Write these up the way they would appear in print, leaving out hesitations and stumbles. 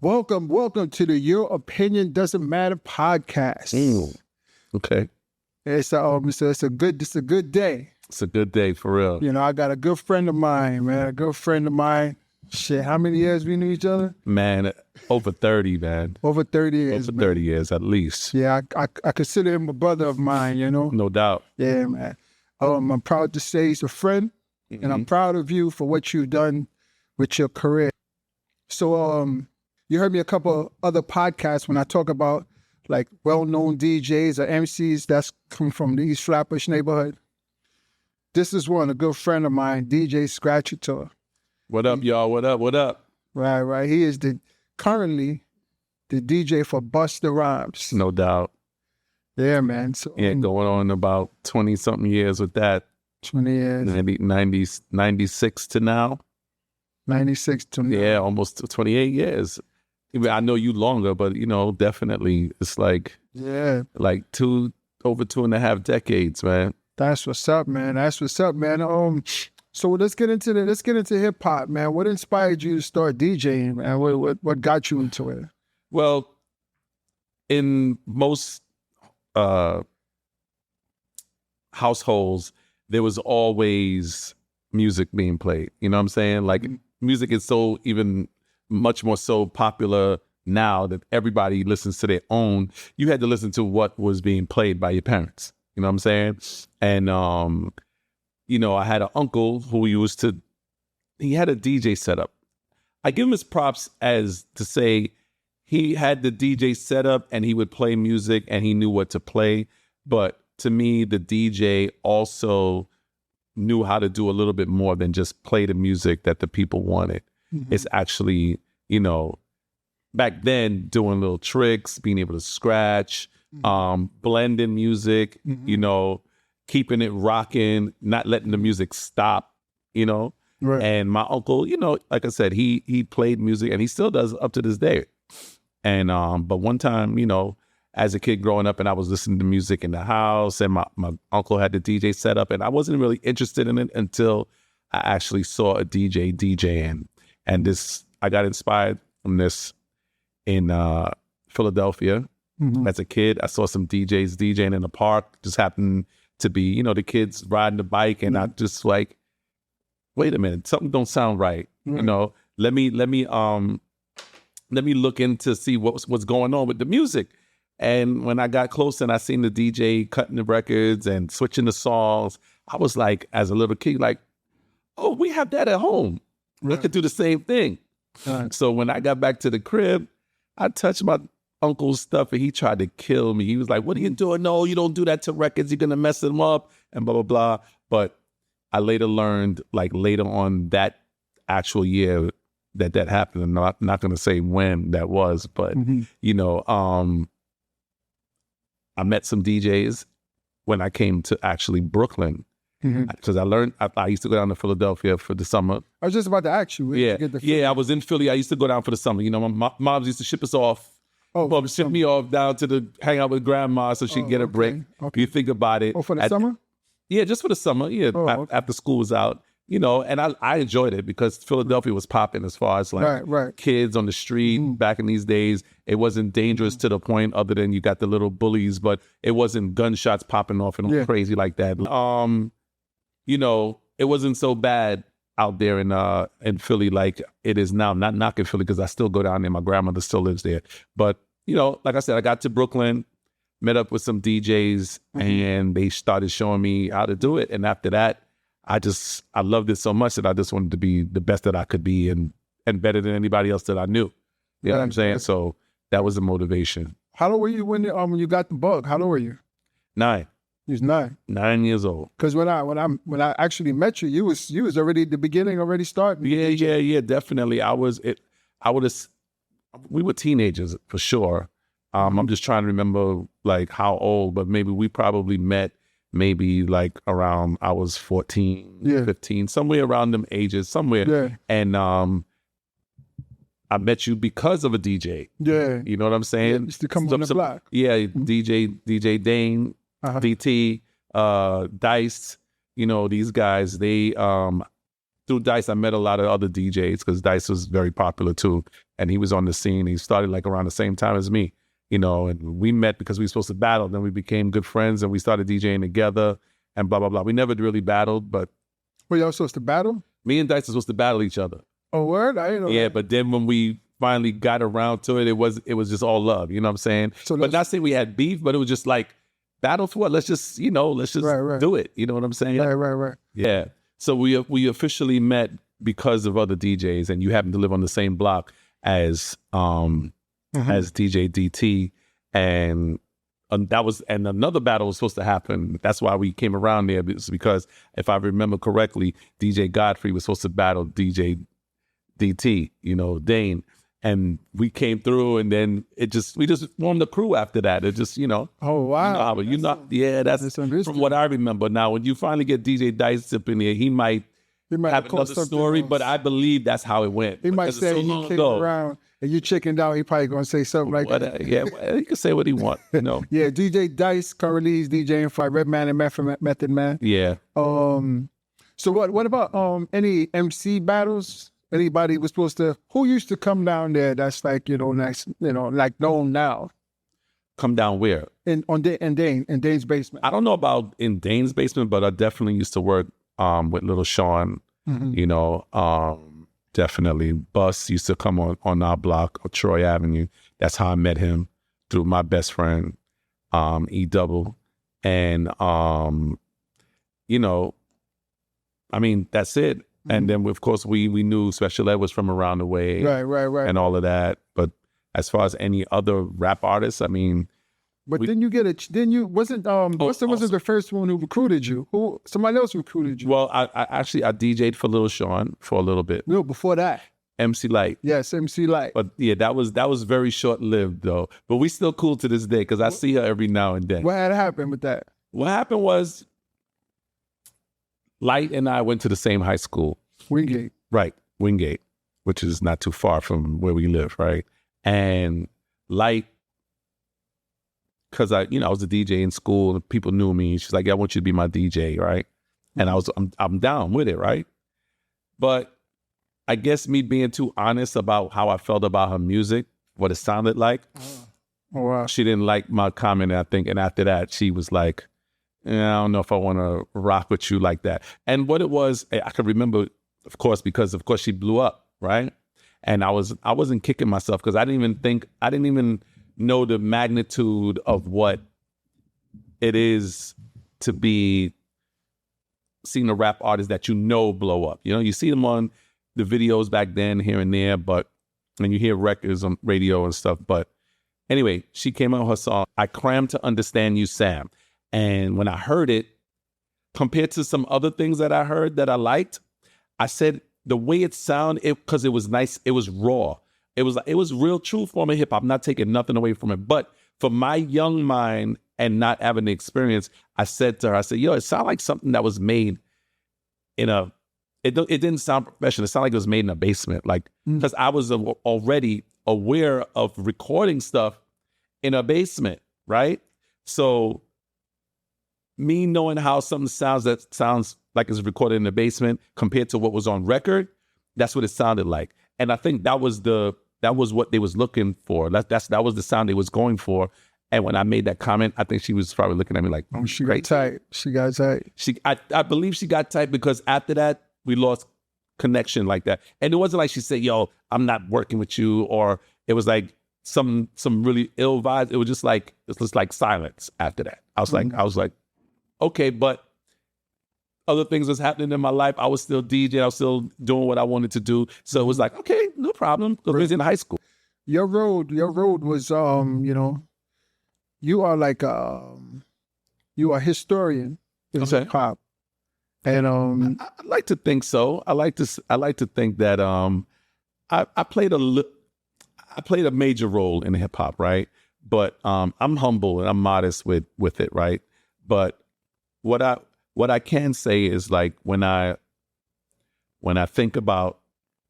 Welcome to the Your Opinion Doesn't Matter podcast. Okay. It's a good day. It's a good day for real. You know, I got a good friend of mine, man. A good friend of mine. Shit, how many years we knew each other? Man, over 30, man. Over 30 years. Over 30 years at least. Yeah, I consider him a brother of mine, you know? No doubt. Yeah, man. I'm proud to say he's a friend, and I'm proud of you for what you've done with your career. So, you heard me a couple other podcasts when I talk about like well-known DJs or MCs that's come from the East Flatbush neighborhood. This is one, a good friend of mine, DJ Scratchator. What up, y'all? What up? Right. He is currently the DJ for Busta Rhymes. No doubt. Yeah, man. So, going on about 20-something years with that. 20 years. 96 to now. 96 to now. Yeah, almost 28 years. I know you longer, but, you know, definitely it's like, like over 2.5 decades, man. That's what's up, man. So let's get into hip hop, man. What inspired you to start DJing, man? What got you into it? Well, in most households, there was always music being played. You know what I'm saying? Like music is so even much more so popular now that everybody listens to their own. You had to listen to what was being played by your parents. You know what I'm saying? And, you know, I had an uncle who he had a DJ setup. I give him his props as to say he had the DJ setup and he would play music and he knew what to play. But to me, the DJ also knew how to do a little bit more than just play the music that the people wanted. It's actually, you know, back then doing little tricks, being able to scratch, blending music, you know, keeping it rocking, not letting the music stop, you know. Right. And my uncle, you know, like I said, he played music and he still does up to this day. And but one time, you know, as a kid growing up and I was listening to music in the house and my uncle had the DJ set up and I wasn't really interested in it until I actually saw a DJ DJing. And I got inspired from this in Philadelphia. As a kid, I saw some DJs DJing in the park. Just happened to be, you know, the kids riding the bike, and I just like, wait a minute, something don't sound right. You know, let me look into see what's going on with the music. And when I got close and I seen the DJ cutting the records and switching the songs, I was like, as a little kid, like, oh, we have that at home. I could do the same thing. So when I got back to the crib, I touched my uncle's stuff and he tried to kill me. He was like, what are you doing? No, you don't do that to records. You're going to mess them up and blah, blah, blah. But I later learned, like later on that actual year that happened. And I'm not going to say when that was, but, you know, I met some DJs when I came to actually Brooklyn. Because I learned, I used to go down to Philadelphia for the summer. I was just about to ask you. Yeah, I was in Philly. I used to go down for the summer. You know, my moms used to ship us off. Ship me off down to hang out with grandma so she could get a break. Okay. You think about it. Oh, for the summer? Yeah, just for the summer. Yeah, after school was out. You know, and I enjoyed it because Philadelphia was popping as far as like kids on the street back in these days. It wasn't dangerous to the point other than you got the little bullies, but it wasn't gunshots popping off and all crazy like that. You know, it wasn't so bad out there in Philly like it is now. Not knocking Philly because I still go down there. My grandmother still lives there. But, you know, like I said, I got to Brooklyn, met up with some DJs, and they started showing me how to do it. And after that, I loved it so much that I just wanted to be the best that I could be and better than anybody else that I knew. You know what I'm saying? So that was the motivation. How old were you when you got the bug? How old were you? 9. You was 9. 9 years old. Because when I actually met you, you was already at the beginning, already starting. Yeah, definitely. We were teenagers for sure. I'm just trying to remember like how old, but maybe we probably met maybe like around I was 14, 15, somewhere around them ages, somewhere. Yeah. And I met you because of a DJ. Yeah. You know what I'm saying? Yeah, used to come on the block. Yeah, DJ Dane, DT, Dice, you know, these guys, they through Dice, I met a lot of other DJs because Dice was very popular too. And he was on the scene. He started like around the same time as me, you know, and we met because we were supposed to battle. Then we became good friends and we started DJing together and blah, blah, blah. We never really battled, but. Were y'all supposed to battle? Me and Dice were supposed to battle each other. Oh, word? I didn't know Yeah, that. but then when we finally got around to it, it was just all love. You know what I'm saying? So but not saying we had beef, but it was just like, battle for what? Let's just do it. You know what I'm saying? Right. Yeah. So we officially met because of other DJs, and you happen to live on the same block as DJ DT, and another battle was supposed to happen. That's why we came around there, because if I remember correctly, DJ Godfrey was supposed to battle DJ DT, you know, Dane. And we came through, and then we just formed a crew after that. It just, you know. Oh, wow. That's from what I remember. Now, when you finally get DJ Dice up in there, he might have another story, but I believe that's how it went. He might say he came around and you chickened out. He probably going to say something like that. Yeah, he can say what he wants, you know. Yeah, DJ Dice currently he's DJing for Redman and Method Man. Yeah. So what about any MC battles? Anybody was supposed to? Who used to come down there? That's like like known now. Come down where? In Dane's basement. I don't know about in Dane's basement, but I definitely used to work with Little Sean. You know, definitely. Bus used to come on our block or Troy Avenue. That's how I met him, through my best friend, E Double, and you know, I mean, that's it. And then, of course, we knew Special Ed was from around the way. Right. And all of that. But as far as any other rap artists, I mean. But wasn't Busta wasn't the first one who recruited you? Somebody else recruited you? Well, I actually DJ'd for Lil Sean for a little bit. No, before that. MC Light. Yes, MC Light. But yeah, that was very short-lived, though. But we still cool to this day because I see her every now and then. What had happened with that? What happened was, Light and I went to the same high school. Wingate. Right, Wingate, which is not too far from where we live, right? And Light, because I was a DJ in school and people knew me. She's like, I want you to be my DJ, right? And I'm down with it, right? But I guess me being too honest about how I felt about her music, what it sounded like, oh, wow. She didn't like my comment, I think. And after that, she was like, I don't know if I want to rock with you like that. And what it was, I could remember, of course, because of course she blew up, right? And I wasn't kicking myself because I didn't even know the magnitude of what it is to be seeing a rap artist that blow up. You know, you see them on the videos back then, here and there, and you hear records on radio and stuff. But anyway, she came out with her song, I Crammed to Understand You, Sam. And when I heard it, compared to some other things that I heard that I liked, I said the way it sounded, because it was nice, it was raw. It was real true form of hip hop. I'm not taking nothing away from it. But for my young mind and not having the experience, I said to her, yo, it sounded like something that was made it didn't sound professional. It sounded like it was made in a basement. Like, because I was already aware of recording stuff in a basement, right? So me knowing how something sounds like it's recorded in the basement compared to what was on record, that's what it sounded like. And I think that was what they was looking for. That was the sound they was going for. And when I made that comment, I think she was probably looking at me like, oh, she got tight. She got tight. I believe she got tight because after that, we lost connection like that. And it wasn't like she said, yo, I'm not working with you, or it was like some really ill vibes. It was just like silence after that. I was like, okay, but other things was happening in my life. I was still DJing. I was still doing what I wanted to do. So it was like, okay, no problem. Because we was in high school. Your road was, you are like, you are a historian in hip hop. And I like to think so. I like to think that I played a major role in hip hop, right? But I'm humble and I'm modest with it, right? But what I can say is, like, when I think about,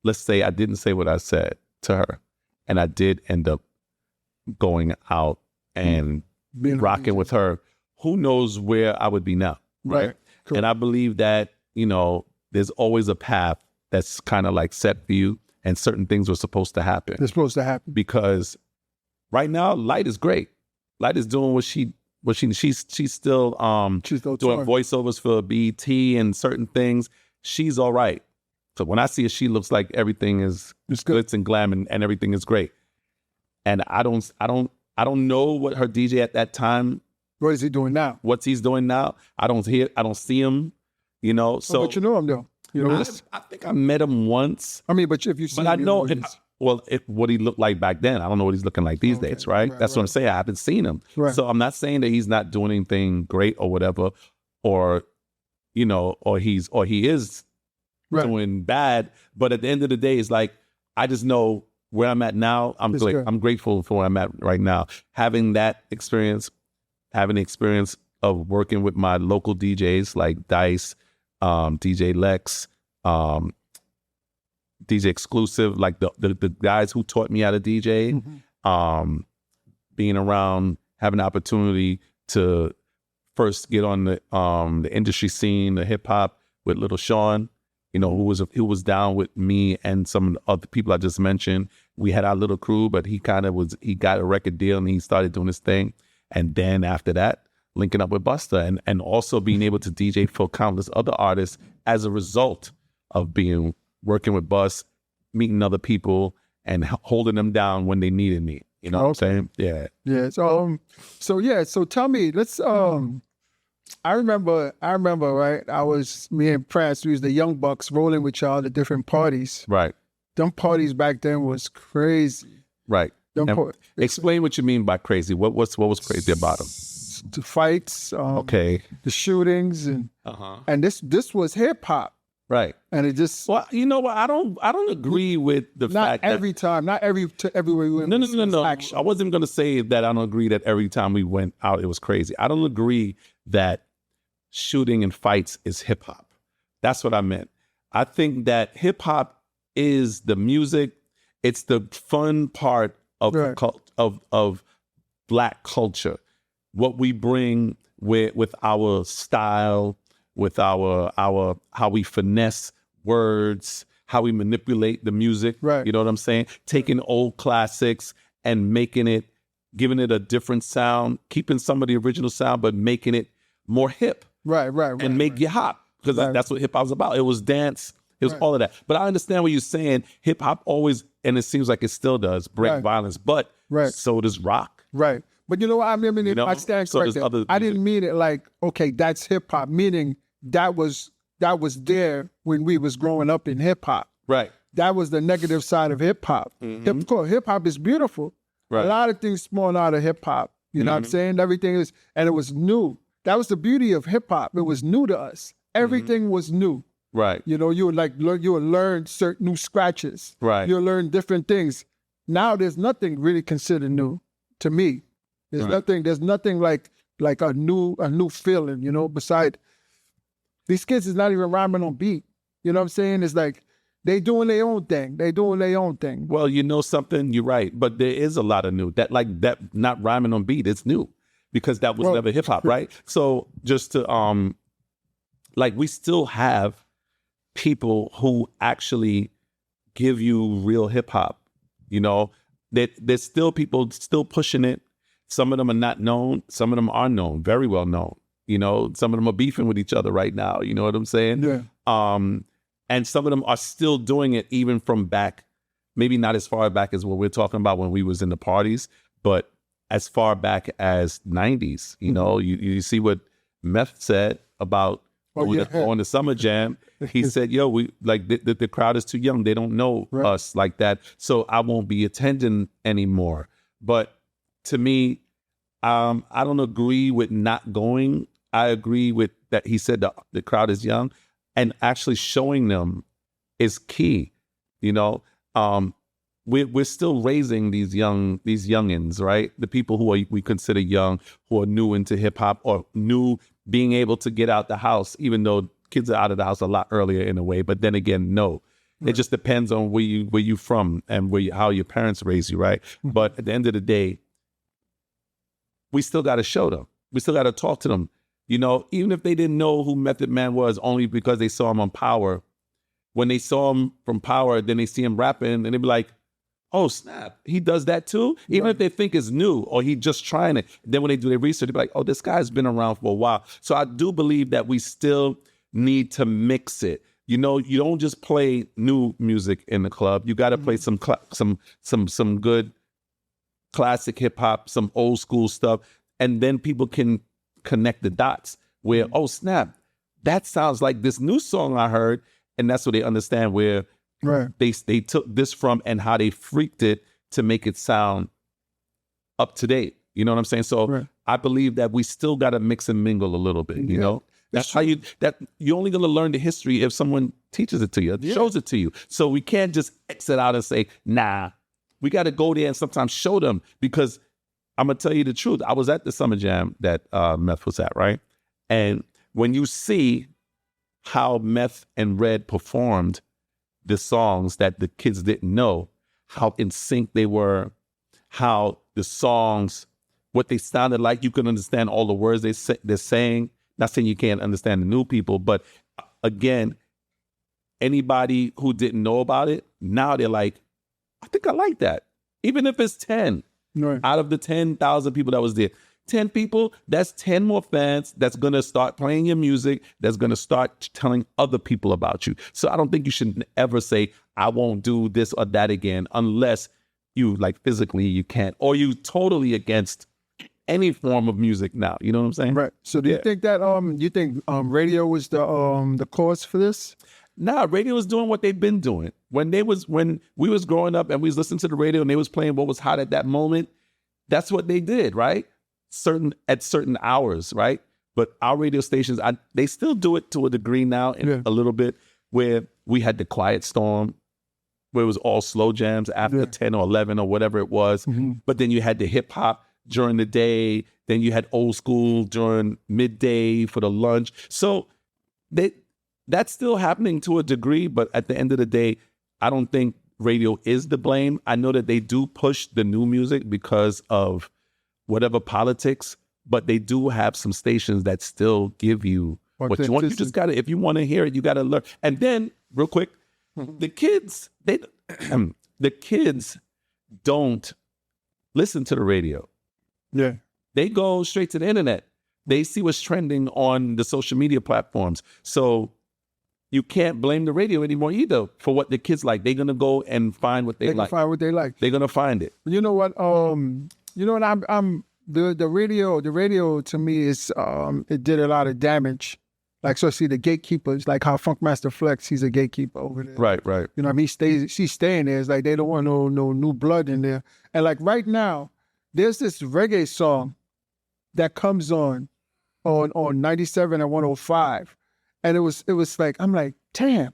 let's say I didn't say what I said to her, and I did end up going out and rocking with her, who knows where I would be now, right? Cool. And I believe that, there's always a path that's kind of like set for you, and certain things were supposed to happen. It's supposed to happen. Because right now, Light is great. Light is doing she's still doing touring. voiceovers for BET and certain things. She's all right. So when I see her, she looks like everything is glitz and glam and everything is great. And I don't know what her DJ at that time. What is he doing now? What's he's doing now? I don't see him. You know. So but you know him though. You know, I think I met him once. I mean, but if you see, but I know what he looked like back then. I don't know what he's looking like these days, right? That's what I'm saying. I haven't seen him, so I'm not saying that he's not doing anything great or whatever, or you know, or he is doing bad. But at the end of the day, it's like I just know where I'm at now. I'm grateful for where I'm at right now. Having that experience, having the experience of working with my local DJs like Dice, DJ Lex, DJ Exclusive, like the guys who taught me how to DJ, being around, having the opportunity to first get on the industry scene, the hip hop with Little Sean, you know, who was down with me and some other people I just mentioned. We had our little crew, but he got a record deal and he started doing his thing. And then after that, linking up with Busta and also being able to DJ for countless other artists as a result of working with Bus, meeting other people and holding them down when they needed me. You know what I'm saying? Yeah. Yeah. So tell me, let's I remember, right? Me and Prance, we was the Young Bucks rolling with y'all at different parties. Right. Them parties back then was crazy. Right. Explain what you mean by crazy. What was crazy about them? The fights, the shootings, and this was hip hop. Right. And it just... Well, you know what? I don't agree with the fact that... Not everywhere we went. No. I wasn't going to say that I don't agree that every time we went out, it was crazy. I don't agree that shooting and fights is hip hop. That's what I meant. I think that hip hop is the music. It's the fun part of of Black culture. What we bring with our style, with our how we finesse words, how we manipulate the music. Right. You know what I'm saying? Taking old classics and giving it a different sound, keeping some of the original sound, but making it more hip. Right. And make you hop. Because that's what hip hop was about. It was dance. It was all of that. But I understand what you're saying. Hip hop always, and it seems like it still does, break violence. But so does rock. Right. But you know what I mean? If I stand corrected, I didn't mean it like, okay, that's hip hop, meaning that was there when we was growing up in hip hop. Right. That was the negative side of hip hop. Of course, hip hop is beautiful. Right. A lot of things spawn out of hip hop. You know what I'm saying? Everything is, and it was new. That was the beauty of hip hop. It was new to us. Everything was new. Right. You know, you would learn certain new scratches. Right. You'll learn different things. Now there's nothing really considered new to me. There's nothing like a new feeling, you know, beside these kids is not even rhyming on beat. You know what I'm saying? It's like they doing their own thing. Well, you know something, you're right. But there is a lot of new. That not rhyming on beat, it's new. Because that was never hip hop, right? So just to we still have people who actually give you real hip hop. You know, there's still people still pushing it. Some of them are not known. Some of them are known, very well known. You know, some of them are beefing with each other right now. You know what I'm saying? Yeah. And some of them are still doing it even from back, maybe not as far back as what we're talking about when we was in the parties, but as far back as 90s. You know, you see what Meth said about on the Summer Jam. He said, yo, we like the crowd is too young. They don't know us like that. So I won't be attending anymore. But to me, I don't agree with not going. I agree with that. He said the crowd is young, and actually showing them is key. You know, we're still raising these youngins, right? The people who we consider young, who are new into hip hop or new being able to get out the house, even though kids are out of the house a lot earlier in a way. But then again, no. It just depends on where you from and how your parents raised you, right? But at the end of the day, we still got to show them. We still got to talk to them. You know, even if they didn't know who Method Man was, only because they saw him on Power, when they saw him from Power, then they see him rapping, and they be like, oh, snap, he does that too? Even if they think it's new or he just trying it. Then when they do their research, they be like, oh, this guy's been around for a while. So I do believe that we still need to mix it. You know, you don't just play new music in the club. You got to play some good classic hip hop, some old school stuff, and then people can connect the dots where, oh, snap, that sounds like this new song I heard. And that's what they understand where they took this from and how they freaked it to make it sound up to date. You know what I'm saying? So I believe that we still got to mix and mingle a little bit, you know? That's how you're only going to learn the history if someone teaches it to you, shows it to you. So we can't just exit out and say, nah, we got to go there and sometimes show them, because I'm going to tell you the truth. I was at the Summer Jam that Meth was at, right? And when you see how Meth and Red performed the songs that the kids didn't know, how in sync they were, how the songs, what they sounded like, you could understand all the words they're saying. Not saying you can't understand the new people, but again, anybody who didn't know about it, now they're like, I think I like that. Even if it's 10 out of the 10,000 people that was there. 10 people, that's 10 more fans that's going to start playing your music, that's going to start telling other people about you. So I don't think you should ever say, I won't do this or that again, unless you, like, physically you can't, or you totally against any form of music now. You know what I'm saying? Right. So do you think that radio was the cause for this? Nah, radio was doing what they've been doing. When we was growing up and we was listening to the radio and they was playing what was hot at that moment, that's what they did, right? At certain hours, right? But our radio stations, they still do it to a degree now, a little bit, where we had the Quiet Storm, where it was all slow jams after 10 or 11 or whatever it was. But then you had the hip hop during the day. Then you had old school during midday for the lunch. So that's still happening to a degree. But at the end of the day, I don't think radio is the blame. I know that they do push the new music because of whatever politics, but they do have some stations that still give you what you want. You just gotta, if you want to hear it, you gotta learn. And then, real quick, the kids don't listen to the radio. Yeah, they go straight to the internet. They see what's trending on the social media platforms. So you can't blame the radio anymore either for what the kids like. They're gonna go and find what they like. Find what they like. They're gonna find it. You know what? You know what? I'm the radio. The radio to me is it did a lot of damage. Like, so see the gatekeepers, like how Funkmaster Flex, he's a gatekeeper over there. Right. You know what I mean? She's staying there. It's like they don't want no new blood in there. And like right now, there's this reggae song that comes on 97 and 105. And it was like, I'm like, damn,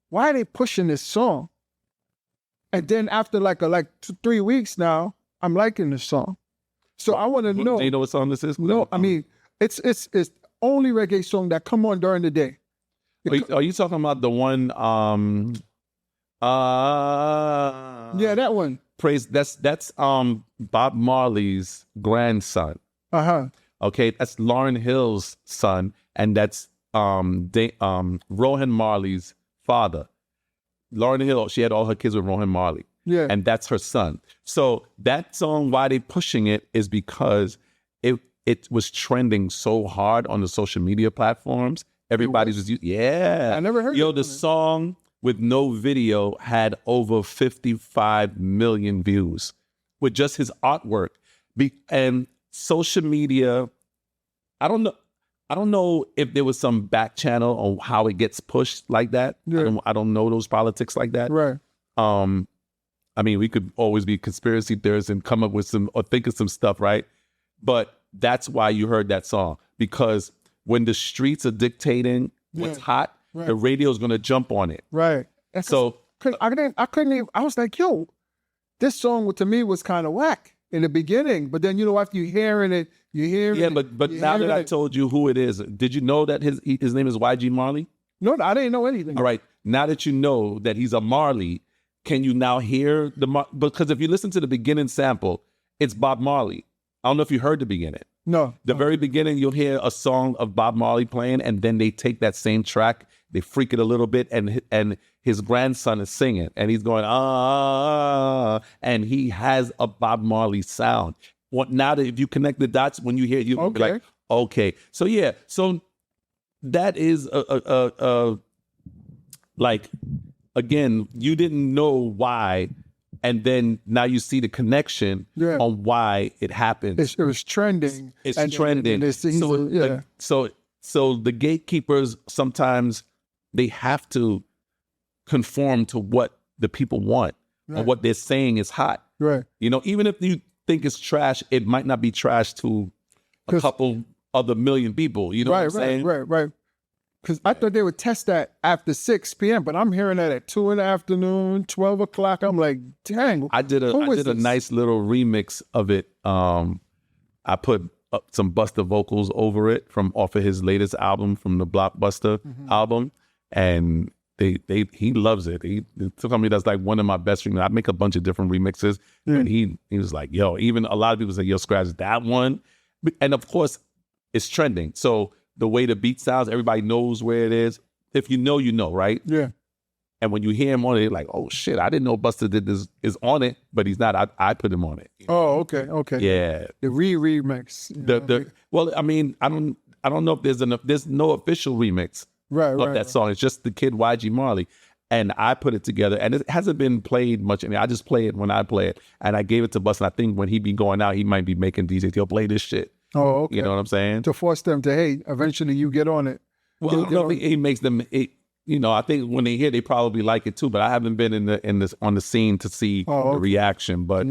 why are they pushing this song? And then after like 3 weeks now, I'm liking the song. So I want to know. You know what song this is? No, I mean, it's only reggae song that come on during the day. Are you talking about the one? Yeah, that one. Praise. That's Bob Marley's grandson. Okay, that's Lauryn Hill's son, and that's Rohan Marley's father. Lauryn Hill, she had all her kids with Rohan Marley. Yeah. And that's her son. So that song, why they pushing it is because it was trending so hard on the social media platforms. Everybody was I never heard the song with no video had over 55 million views with just his artwork. And social media, I don't know if there was some back channel on how it gets pushed like that. Yeah. I don't know those politics like that. Right. I mean, we could always be conspiracy theorists and come up with or think of some stuff, right? But that's why you heard that song, because when the streets are dictating what's hot, the radio is going to jump on it. Right. So I couldn't even, I was like, yo, this song to me was kind of whack in the beginning, but then, after you hearing it, but now that I told you who it is, did you know that his name is YG Marley? No, I didn't know anything. All right. Now that you know that he's a Marley, can you now hear because if you listen to the beginning sample, it's Bob Marley. I don't know if you heard the beginning. No. The very beginning, you'll hear a song of Bob Marley playing, and then they take that same track, they freak it a little bit, and his grandson is singing, and he's going, and he has a Bob Marley sound. Now that if you connect the dots, when you hear it, you'll be like, okay. So yeah, so that is like, again, you didn't know why, and then now you see the connection on why it happened. It was trending. It's trending. So the gatekeepers, sometimes they have to conform to what the people want or what they're saying is hot. Right. You know, even if you think it's trash, it might not be trash to a couple other million people. You know what I'm saying? Right. Because I thought they would test that after 6 p.m., but I'm hearing that at 2 in the afternoon, 12 o'clock. I'm like, dang. I did a nice little remix of it. I put some Busta vocals over it off of his latest album, from the Blockbuster album, and he loves it. He told me that's like one of my best remixes. I make a bunch of different remixes, and he was like, yo, even a lot of people say, yo, Scratch, that one. And of course, it's trending. So the way the beat sounds, everybody knows where it is. If you know, you know, right? Yeah. And when you hear him on it, you're like, oh shit, I didn't know Busta did this, is on it, but he's not. I put him on it. Oh, okay. Yeah. The remix. Well, I mean, I don't know if there's no official remix of that song. It's just the kid YG Marley. And I put it together, and it hasn't been played much. I mean, I just play it when I play it, and I gave it to Busta. And I think when he be going out, he might be making DJs. He'll play this shit. Oh, okay. You know what I'm saying? To force them to, hey, eventually you get on it. Well, he makes them. I think when they hear, they probably like it too. But I haven't been on the scene to see the reaction. But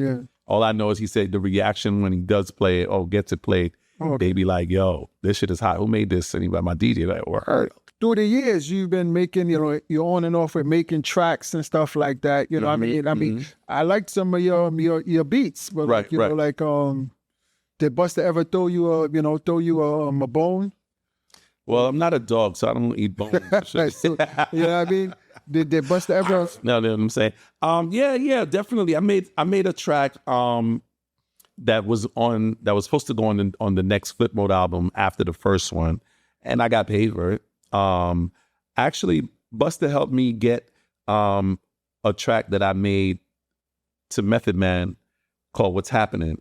all I know is he said the reaction when he does play it or gets it played, they be like, "Yo, this shit is hot. Who made this?" And he my DJ like, "Word." Through the years, you've been making, you're on and off with making tracks and stuff like that. You know, I mean, I liked some of your beats, but did Busta ever throw you a bone? Well, I'm not a dog, so I don't eat bones. So, you know what I mean? Did Busta ever? No, you know what I'm saying? Yeah, definitely. I made a track that was supposed to go on the next Flip Mode album after the first one, and I got paid for it. Actually, Busta helped me get a track that I made to Method Man called "What's Happening,"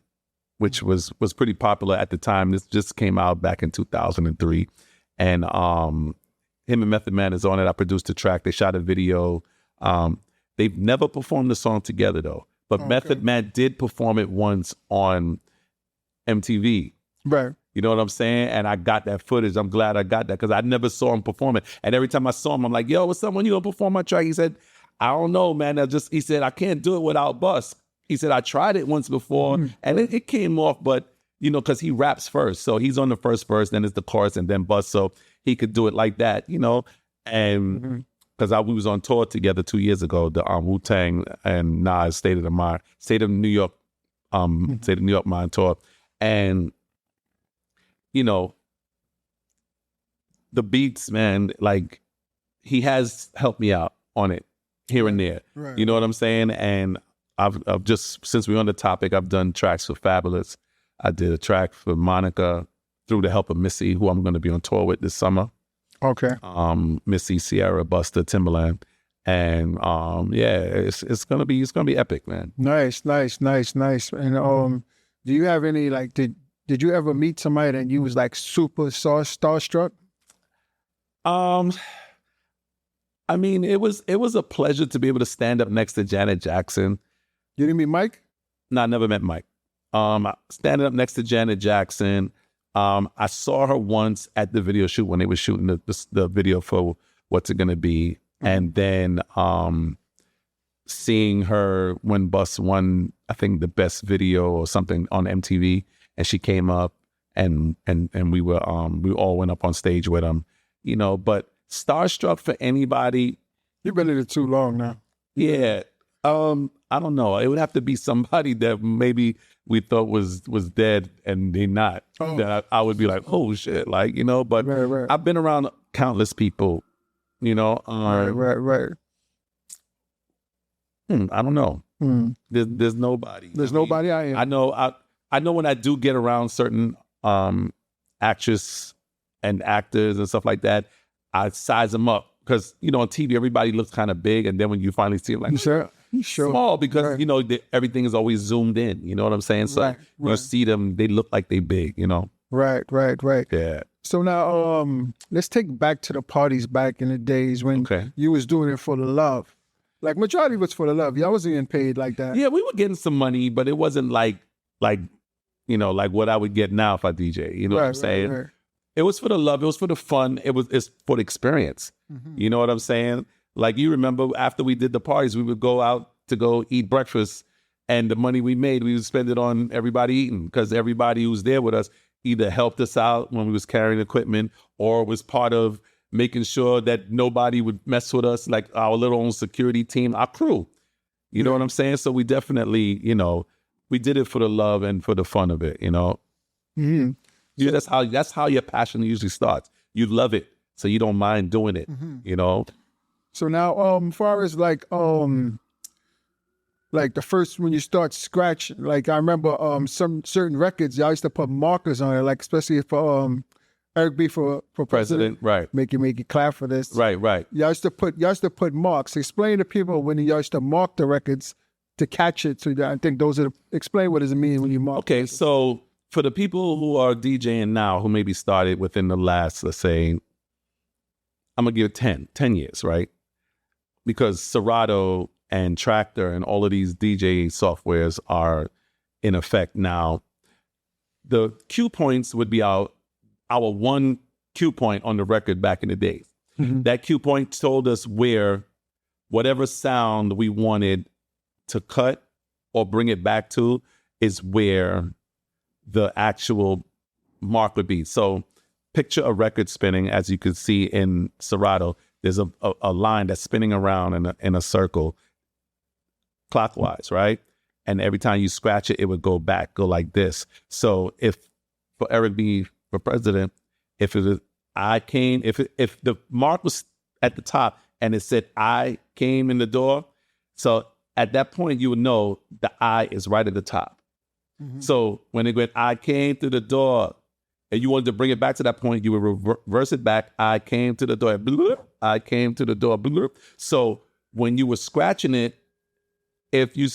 which was pretty popular at the time. This just came out back in 2003. And him and Method Man is on it. I produced the track. They shot a video. They've never performed the song together though. But Method Man did perform it once on MTV. Right. You know what I'm saying? And I got that footage. I'm glad I got that because I never saw him perform it. And every time I saw him, I'm like, yo, what's up? When you gonna perform my track? He said, I don't know, man. He said, I can't do it without Bus. He said, I tried it once before and it came off, but because he raps first. So he's on the first verse, then it's the chorus, and then Bust. So he could do it like that, And because we was on tour together 2 years ago, the Wu-Tang and Nas State of New York Mind tour. And, the beats, man, like he has helped me out on it here and there. Right. You know what I'm saying? And I've just, since we're on the topic, I've done tracks for Fabulous. I did a track for Monica through the help of Missy, who I'm going to be on tour with this summer. Okay. Missy, Sierra, Busta, Timbaland, and it's gonna be epic, man. Nice. And do you have any did you ever meet somebody and you was like super starstruck? I mean, it was a pleasure to be able to stand up next to Janet Jackson. You didn't meet Mike? No, I never met Mike. Standing up next to Janet Jackson. I saw her once at the video shoot when they were shooting the video for What's It Gonna Be. And then seeing her when Bus won, I think, the best video or something on MTV, and she came up and we all went up on stage with them, but starstruck for anybody. You've been in it too long now. Yeah. I don't know. It would have to be somebody that maybe we thought was dead and they not. Oh. That I would be like, oh shit, but right. I've been around countless people, Right. I don't know. There's nobody. There's nobody I am. I know I know when I do get around certain actresses and actors and stuff like that, I size them up because, you know, on TV, everybody looks kind of big. And then when you finally see them, like, Sure. small because, Right. you know, everything is always zoomed in. You know what I'm saying? So Right, when you right. see them, they look like they big, you know? Right. Yeah. So now, let's take back to the parties back in the days when you was doing it for the love. Like majority was for the love. Y'all wasn't getting paid like that. Yeah, we were getting some money, but it wasn't like, you know, like what I would get now if I DJ. You know what I'm saying? Right. It was for the love. It was for the fun. It's for the experience. You know what I'm saying? Like, you remember after we did the parties, we would go out to go eat breakfast, and the money we made, we would spend it on everybody eating because everybody who was there with us either helped us out when we was carrying equipment or was part of making sure that nobody would mess with us, like our little own security team, our crew. You know what I'm saying? So we definitely, you know, we did it for the love and for the fun of it, you know? Yeah, that's how your passion usually starts. You love it, so you don't mind doing it, you know? So now, as far as like the first when you start scratching, like I remember some certain records, y'all used to put markers on it, like especially for Eric B for president, right? Make it clap for this, right. Y'all used to put marks. Explain to people when y'all used to mark the records to catch it. So I think explain what does it mean when you mark. Okay, so for the people who are DJing now, who maybe started within the last, let's say, I'm gonna give 10 years, right? Because Serato and Tractor and all of these DJ softwares are in effect now. The cue points would be our one cue point on the record back in the days. That cue point told us where whatever sound we wanted to cut or bring it back to is where the actual mark would be. So picture a record spinning, as you could see in Serato. There's a line that's spinning around in a circle clockwise, right? And every time you scratch it, it would go like this. So if for Eric B for president, if the mark was at the top and it said I came in the door, so at that point you would know the I is right at the top. So when it went I came through the door, and you wanted to bring it back to that point, you would reverse it back. I came to the door. Bloop, I came to the door. Bloop. So when you were scratching it, if you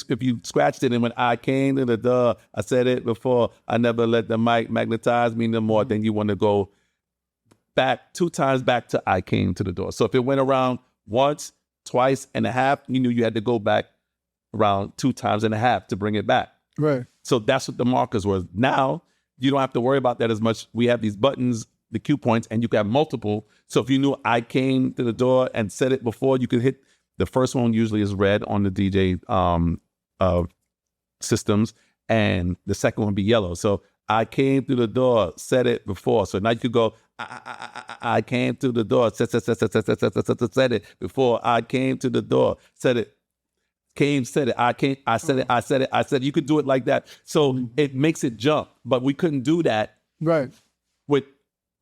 scratched it and when I came to the door, I said it before, I never let the mic magnetize me no more, then you want to go back 2 times back to I came to the door. So if it went around once, twice and a half, you knew you had to go back around 2 times and a half to bring it back. Right. So that's what the markers were. Now, you don't have to worry about that as much. We have these buttons, the cue points, and you can have multiple. So if you knew I came to the door and said it before, you could hit the first one. Usually is red on the DJ systems, and the second one be yellow. So I came through the door, said it before. So now you could go, I came through the door, said it before. I came to the door, said it. Said it. I said it. You could do it like that. So it makes it jump. But we couldn't do that. Right. We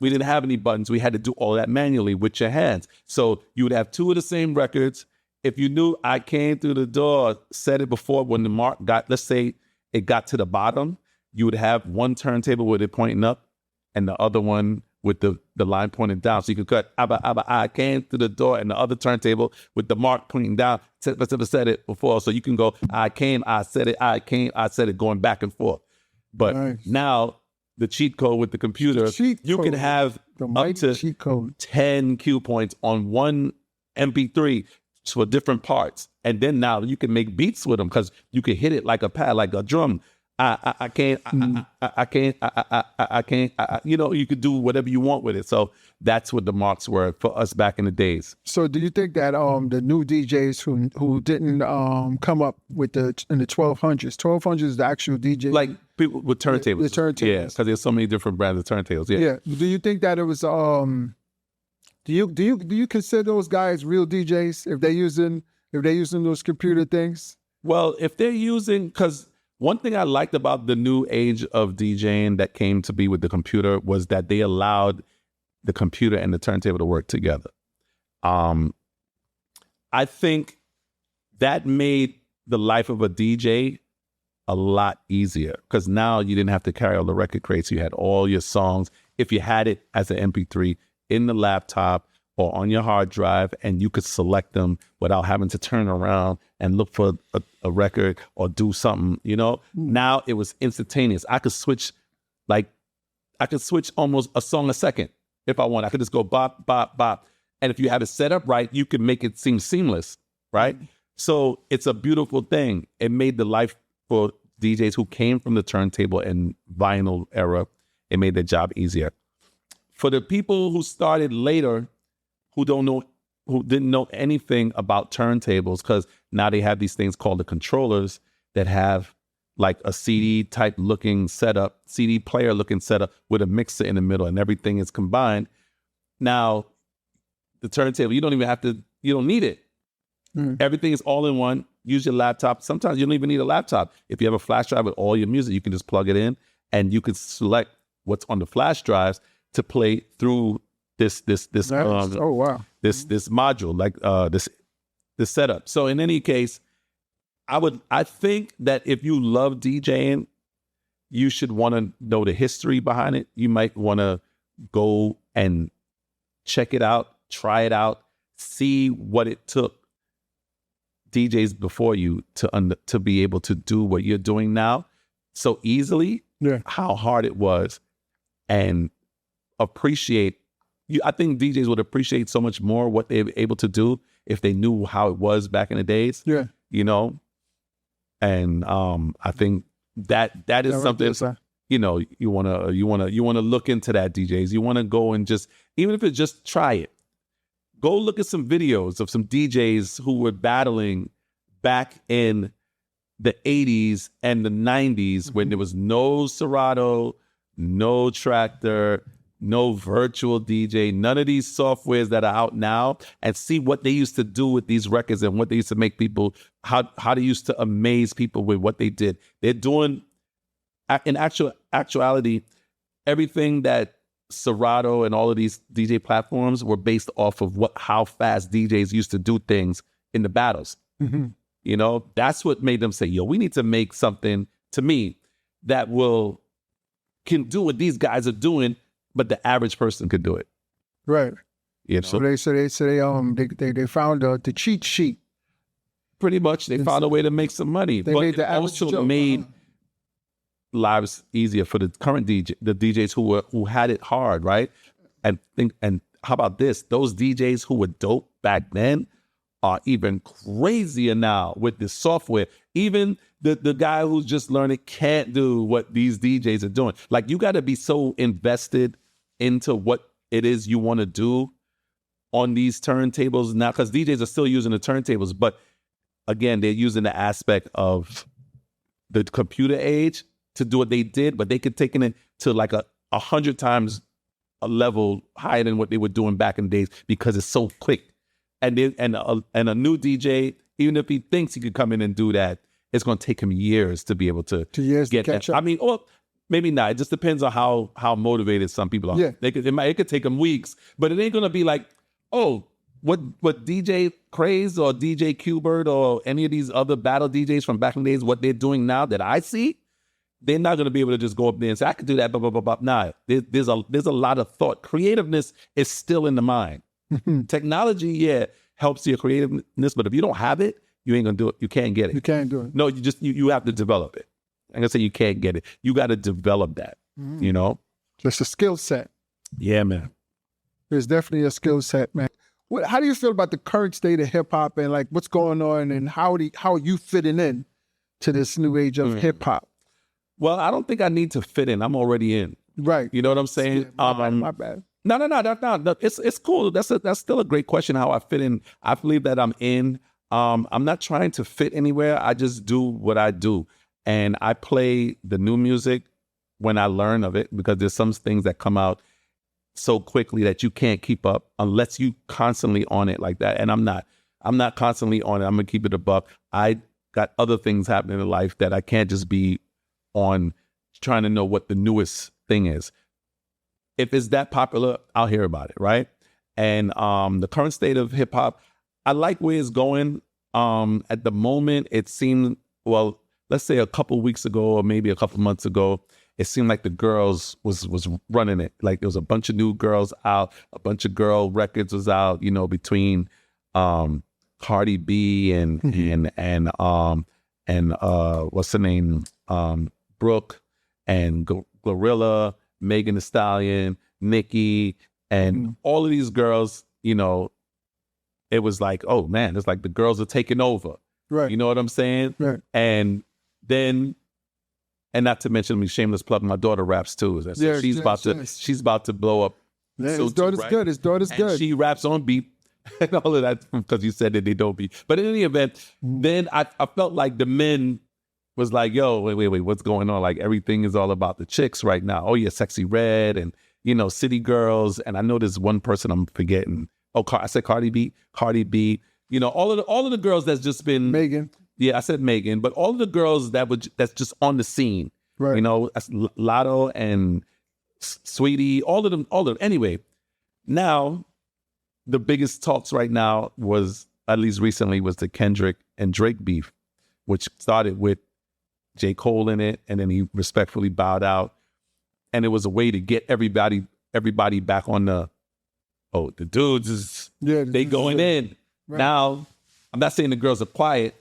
didn't have any buttons. We had to do all that manually with your hands. So you would have 2 of the same records. If you knew I came through the door, said it before, when the mark got, let's say it got to the bottom, you would have one turntable with it pointing up and the other one with the line pointing down. So you could cut, I came through the door, and the other turntable with the mark pointing down, said it before. So you can go, I came, I said it, I came, I said it, going back and forth. But now the cheat code with the computer, you can have up to 10 cue points on one MP3 for different parts. And then now you can make beats with them because you can hit it like a pad, like a drum. I can't, you know, you could do whatever you want with it. So that's what the marks were for us back in the days. So do you think that the new DJs who didn't come up with in the 1200s is the actual DJ? Like people with turntables. The turntables. Yeah, because there's so many different brands of turntables. Yeah. Yeah. Do you think that it was, do you consider those guys real DJs if they're using those computer things? Well, if they're using, because one thing I liked about the new age of DJing that came to be with the computer was that they allowed the computer and the turntable to work together. I think that made the life of a DJ a lot easier because now you didn't have to carry all the record crates. You had all your songs, if you had it as an MP3 in the laptop or on your hard drive, and you could select them without having to turn around and look for a record or do something, Now it was instantaneous. I could switch almost a song a second if I want. I could just go bop, bop, bop. And if you have it set up right, you can make it seem seamless, right? So it's a beautiful thing. It made the life for DJs who came from the turntable and vinyl era, it made their job easier. For the people who started later, who didn't know anything about turntables, because now they have these things called the controllers that have like a CD type looking setup, CD player looking setup with a mixer in the middle, and everything is combined. Now, the turntable, you don't need it. Everything is all in one. Use your laptop. Sometimes you don't even need a laptop. If you have a flash drive with all your music, you can just plug it in, and you can select what's on the flash drives to play through this module, like this setup. So in any case, I think that if you love DJing, you should want to know the history behind it. You might want to go and check it out, try it out, see what it took DJs before you to be able to do what you're doing now so easily, how hard it was, and appreciate. I think DJs would appreciate so much more what they were able to do if they knew how it was back in the days. And I think that is something you wanna look into that, DJs. You wanna go and just, even if it's just try it. Go look at some videos of some DJs who were battling back in the 80s and the 90s when there was no Serato, no Tractor, no virtual DJ, none of these softwares that are out now, and see what they used to do with these records and what they used to make people, how they used to amaze people with what they did. They're doing, in actuality, everything that Serato and all of these DJ platforms were based off of how fast DJs used to do things in the battles. That's what made them say, we need to make something, to me, that can do what these guys are doing, but the average person could do it. Right. So they found the cheat sheet. Pretty much, they found a way to make some money. They but made the it also made lives easier for the current the DJs who had it hard, right? And how about this? Those DJs who were dope back then are even crazier now with this software. Even the guy who's just learning can't do what these DJs are doing. Like, you got to be so invested into what it is you want to do on these turntables now, because DJs are still using the turntables, but again, they're using the aspect of the computer age to do what they did, but they could take it to like 100 times a level higher than what they were doing back in the days, because it's so quick. And a new DJ, even if he thinks he could come in and do that, it's going to take him years to be able to get that. I mean, or maybe not. It just depends on how motivated some people are. Yeah. It could take them weeks, but it ain't going to be like, what DJ Craze or DJ Qbert or any of these other battle DJs from back in the days, what they're doing now that I see, they're not going to be able to just go up there and say, I could do that, blah, blah, blah, blah. Nah, there's a lot of thought. Creativeness is still in the mind. Technology, helps your creativeness, but if you don't have it, you ain't going to do it. You can't get it. You can't do it. No, you have to develop it. I'm going to say you can't get it. You got to develop that, Just a skill set. Yeah, man. There's definitely a skill set, man. How do you feel about the current state of hip hop and like what's going on, and how are you fitting in to this new age of hip hop? Well, I don't think I need to fit in. I'm already in. Right. You know what I'm saying? Yeah, my bad. No. It's cool. That's still a great question, how I fit in. I believe that I'm in. I'm not trying to fit anywhere. I just do what I do. And I play the new music when I learn of it, because there's some things that come out so quickly that you can't keep up unless you constantly on it like that. And I'm not constantly on it. I'm going to keep it a buck. I got other things happening in life that I can't just be on trying to know what the newest thing is. If it's that popular, I'll hear about it, right? And the current state of hip hop, I like where it's going. At the moment, it seemed, let's say a couple weeks ago or maybe a couple months ago, it seemed like the girls was running it. Like there was a bunch of new girls out, a bunch of girl records was out, you know, between Cardi B and what's her name? Brooke and Glorilla, Megan Thee Stallion, Nicki, and all of these girls, you know, it was like, oh man, it's like the girls are taking over. Right. You know what I'm saying? Right. And then, and not to mention, me shameless plug, my daughter raps too. So Yes, she's about to blow up. Yeah, So his daughter's right? good. His daughter's And good. she raps on beat and all of that because you said that they don't beat. But in any event, then I felt like the men was like, yo, wait, what's going on? Like everything is all about the chicks right now. Oh yeah, Sexy Red and, you know, City Girls. And I know there's one person I'm forgetting. Oh, I said Cardi B. You know, all of the girls that's just been Megan. Yeah, I said Megan, but all of the girls that's just on the scene. Right. You know, that's Lotto and Sweetie, all of them. Anyway, now the biggest talks right now was, at least recently, was the Kendrick and Drake beef, which started with J. Cole in it, and then he respectfully bowed out. And it was a way to get everybody back on the dudes is they going in. Right. Now, I'm not saying the girls are quiet,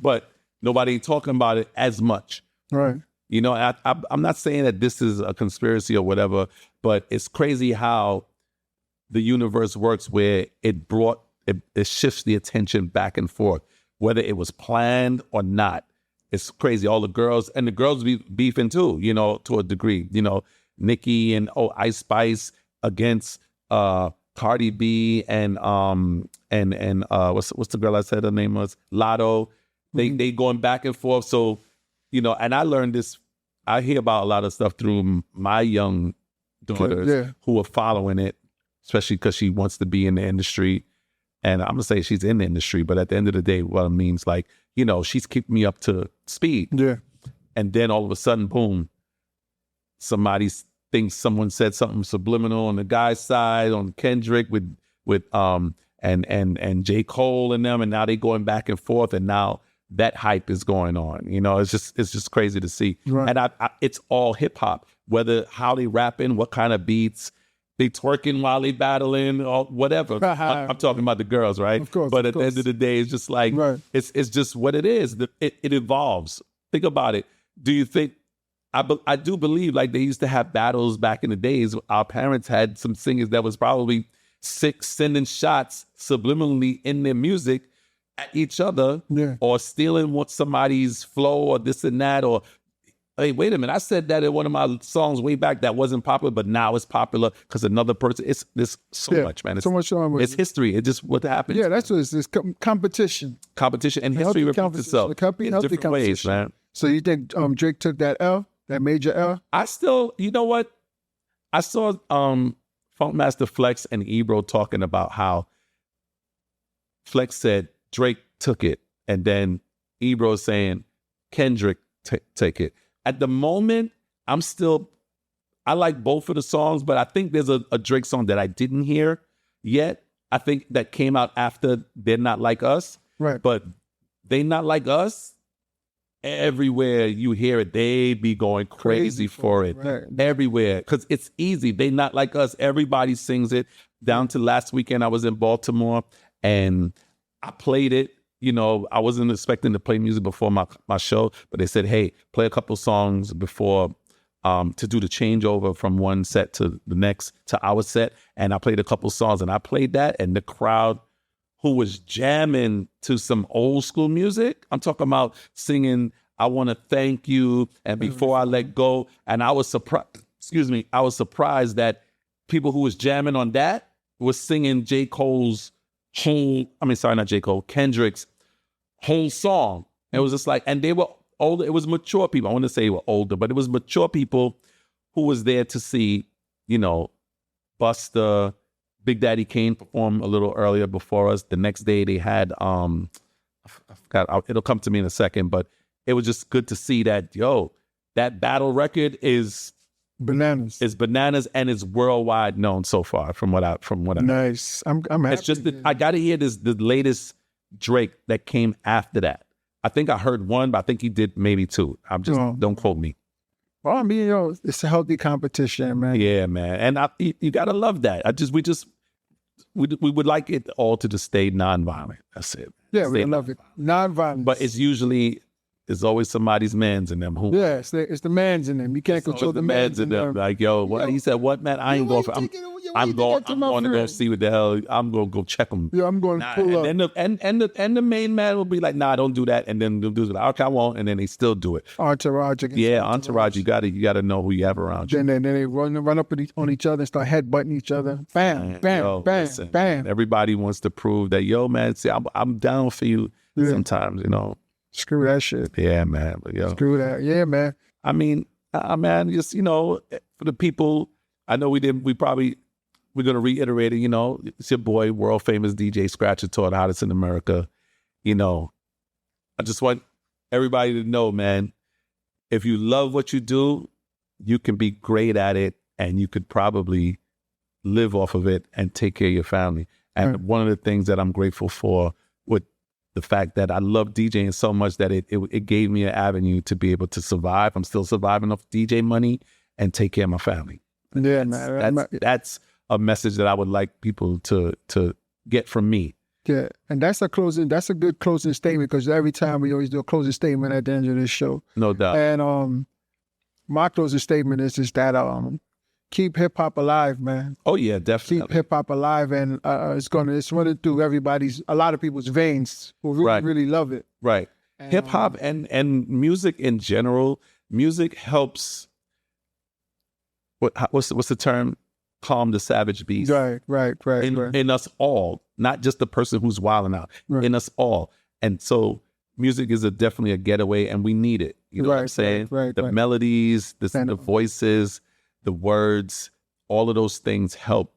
but nobody ain't talking about it as much. Right. You know, I'm not saying that this is a conspiracy or whatever, but it's crazy how the universe works where it shifts the attention back and forth, whether it was planned or not. It's crazy. All the girls be beefing too, you know, to a degree. You know, Nicki and Ice Spice against Cardi B and what's the girl I said her name was? Lotto. They going back and forth. So, you know, and I learned this. I hear about a lot of stuff through my young daughters who are following it, especially because she wants to be in the industry. And I'm gonna say she's in the industry, but at the end of the day, what it means, like, you know, she's keeping me up to speed. Yeah. And then all of a sudden, boom, somebody thinks someone said something subliminal on the guy's side, on Kendrick with and J. Cole and them, and now they going back and forth, and now that hype is going on. You know, it's just crazy to see. Right. And it's all hip hop, whether how they rapping, what kind of beats. They twerking while they battling or whatever. I'm talking about the girls, right? Of course. But at the end of the day, it's just like, it's just what it is. It evolves. Think about it. Do you think, I do believe like they used to have battles back in the days. Our parents had some singers that was probably sending shots subliminally in their music at each other or stealing what somebody's flow or this and that, or hey, wait a minute, I said that in one of my songs way back that wasn't popular, but now it's popular because another person, there's so much, man. It's so much. It's history. It's just what happens. Yeah, that's what it's competition. Competition and history repeats itself in different ways, man. So you think Drake took that major L? I still, you know what? I saw Funkmaster Flex and Ebro talking about how Flex said Drake took it, and then Ebro saying Kendrick take it. At the moment, I like both of the songs, but I think there's a Drake song that I didn't hear yet. I think that came out after They're Not Like Us. Right. But They Not Like Us, everywhere you hear it, they be going crazy for it. Right. Everywhere. Because it's easy. They Not Like Us. Everybody sings it. Down to last weekend, I was in Baltimore and I played it. You know, I wasn't expecting to play music before my show, but they said, hey, play a couple songs before to do the changeover from one set to the next to our set. And I played a couple songs and I played that, and the crowd who was jamming to some old school music, I'm talking about singing I Want to Thank You and Before I Let Go. And I was surprised, that people who was jamming on that was singing Kendrick's whole song. And it was just like, and they were older. It was mature people. I want to say they were older, but it was mature people who was there to see, you know, Busta, Big Daddy Kane perform a little earlier before us. The next day they had, I forgot, it'll come to me in a second, but it was just good to see that, that battle record is bananas. It's bananas, and it's worldwide known so far from what I nice. I'm happy. It's just that I got to hear the latest Drake that came after that. I think I heard one, but I think he did maybe two. I'm just don't quote me. Well, I mean, it's a healthy competition, man. Yeah, man, and you gotta love that. We would like it all to just stay nonviolent. That's it. Yeah, we love it. Nonviolence. But it's always somebody's mans in them. Who? Yeah, it's the mans in them. You can't control the mans in them. Like, yo, what? He said, what, man? I ain't going for. I'm going to go see what the hell. I'm going to go check them. Yeah, I'm going to pull up. And the main man will be like, nah, don't do that. And then they'll do it. Like, okay, I won't. And then they still do it. Entourage. Entourage. You gotta know who you have around you. Then they run up on each other and start headbutting each other. Bam, bam, bam, bam. Everybody wants to prove that, yo, man, see, I'm down for you sometimes, Screw that shit. Yeah, man. But, yo. Screw that. Yeah, man. I mean, man, just, for the people, I know we're going to reiterate it, it's your boy, world famous DJ Scratchator, the hottest in America. I just want everybody to know, man, if you love what you do, you can be great at it and you could probably live off of it and take care of your family. And one of the things that I'm grateful for with the fact that I love DJing so much that it gave me an avenue to be able to survive. I'm still surviving off DJ money and take care of my family. Yeah, man. That's a message that I would like people to get from me. Yeah, and that's a good closing statement, because every time we always do a closing statement at the end of this show. No doubt. And my closing statement is that keep hip hop alive, man. Oh yeah, definitely. Keep hip hop alive, and it's running through a lot of people's veins who really love it. Right. Hip hop and music in general. Music helps. What's the term? Calm the savage beast. Right. In us all, not just the person who's wilding out. Right. In us all, and so music is definitely a getaway, and we need it. You know what I'm saying? Right. The melodies, the voices, the words, all of those things help.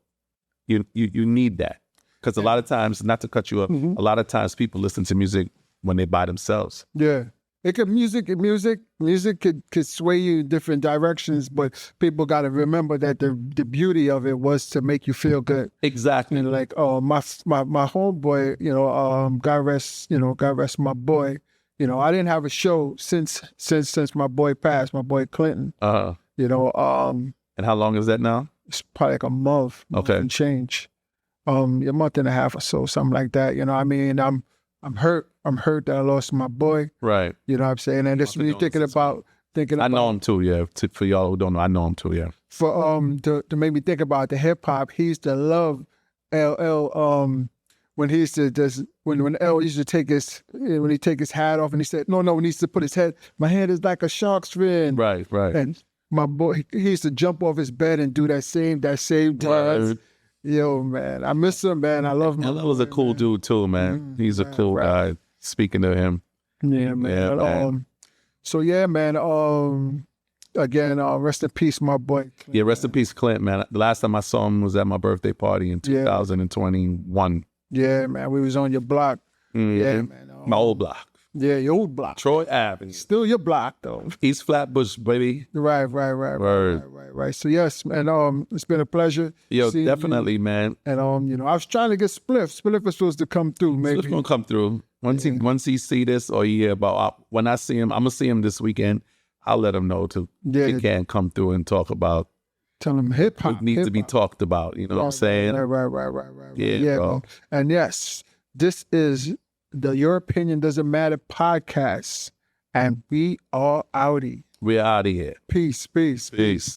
You need that, because a lot of times, not to cut you up, a lot of times people listen to music when they're by themselves. Yeah. Music could sway you in different directions, but people got to remember that the beauty of it was to make you feel good. Exactly. And like, my homeboy, God rest my boy. I didn't have a show since my boy passed, my boy Clinton. And how long is that now? It's probably like a month. Okay. And change. A month and a half or so, something like that. I'm hurt. I'm hurt that I lost my boy. Right. You know what I'm saying? And this really thinking about. I know him too, yeah. For y'all who don't know, I know him too, yeah. For to make me think about the hip hop, he used to love LL. When he used to when L used to take his hat off, and he said, no, when he used to put his head, my head is like a shark's fin. Right. And my boy, he used to jump off his bed and do that same dance. Yo, man, I miss him, man. I love him. LL was a cool dude too, man. He's a cool guy. Speaking of him. Yeah, man. Yeah, man. So yeah, man. Again, rest in peace, my boy. Clint, yeah, rest in peace, Clint, man. The last time I saw him was at my birthday party in 2021. Yeah, man. We was on your block. Yeah, man. My old block. Yeah, your old block. Troy Avenue. Still your block, though. East Flatbush, baby. Right. So, yes, man, it's been a pleasure. Yo, definitely, man. And, I was trying to get Spliff. Spliff was supposed to come through, maybe. Spliff gonna come through. Once he see this, or when I see him, I'm gonna see him this weekend. I'll let him know he can come through and talk about. Tell him hip hop. What needs to be talked about, you know what I'm saying? Right. Yeah, bro. And yes, this is the Your Opinion Doesn't Matter podcast, and we are outie. We're out of here. Peace.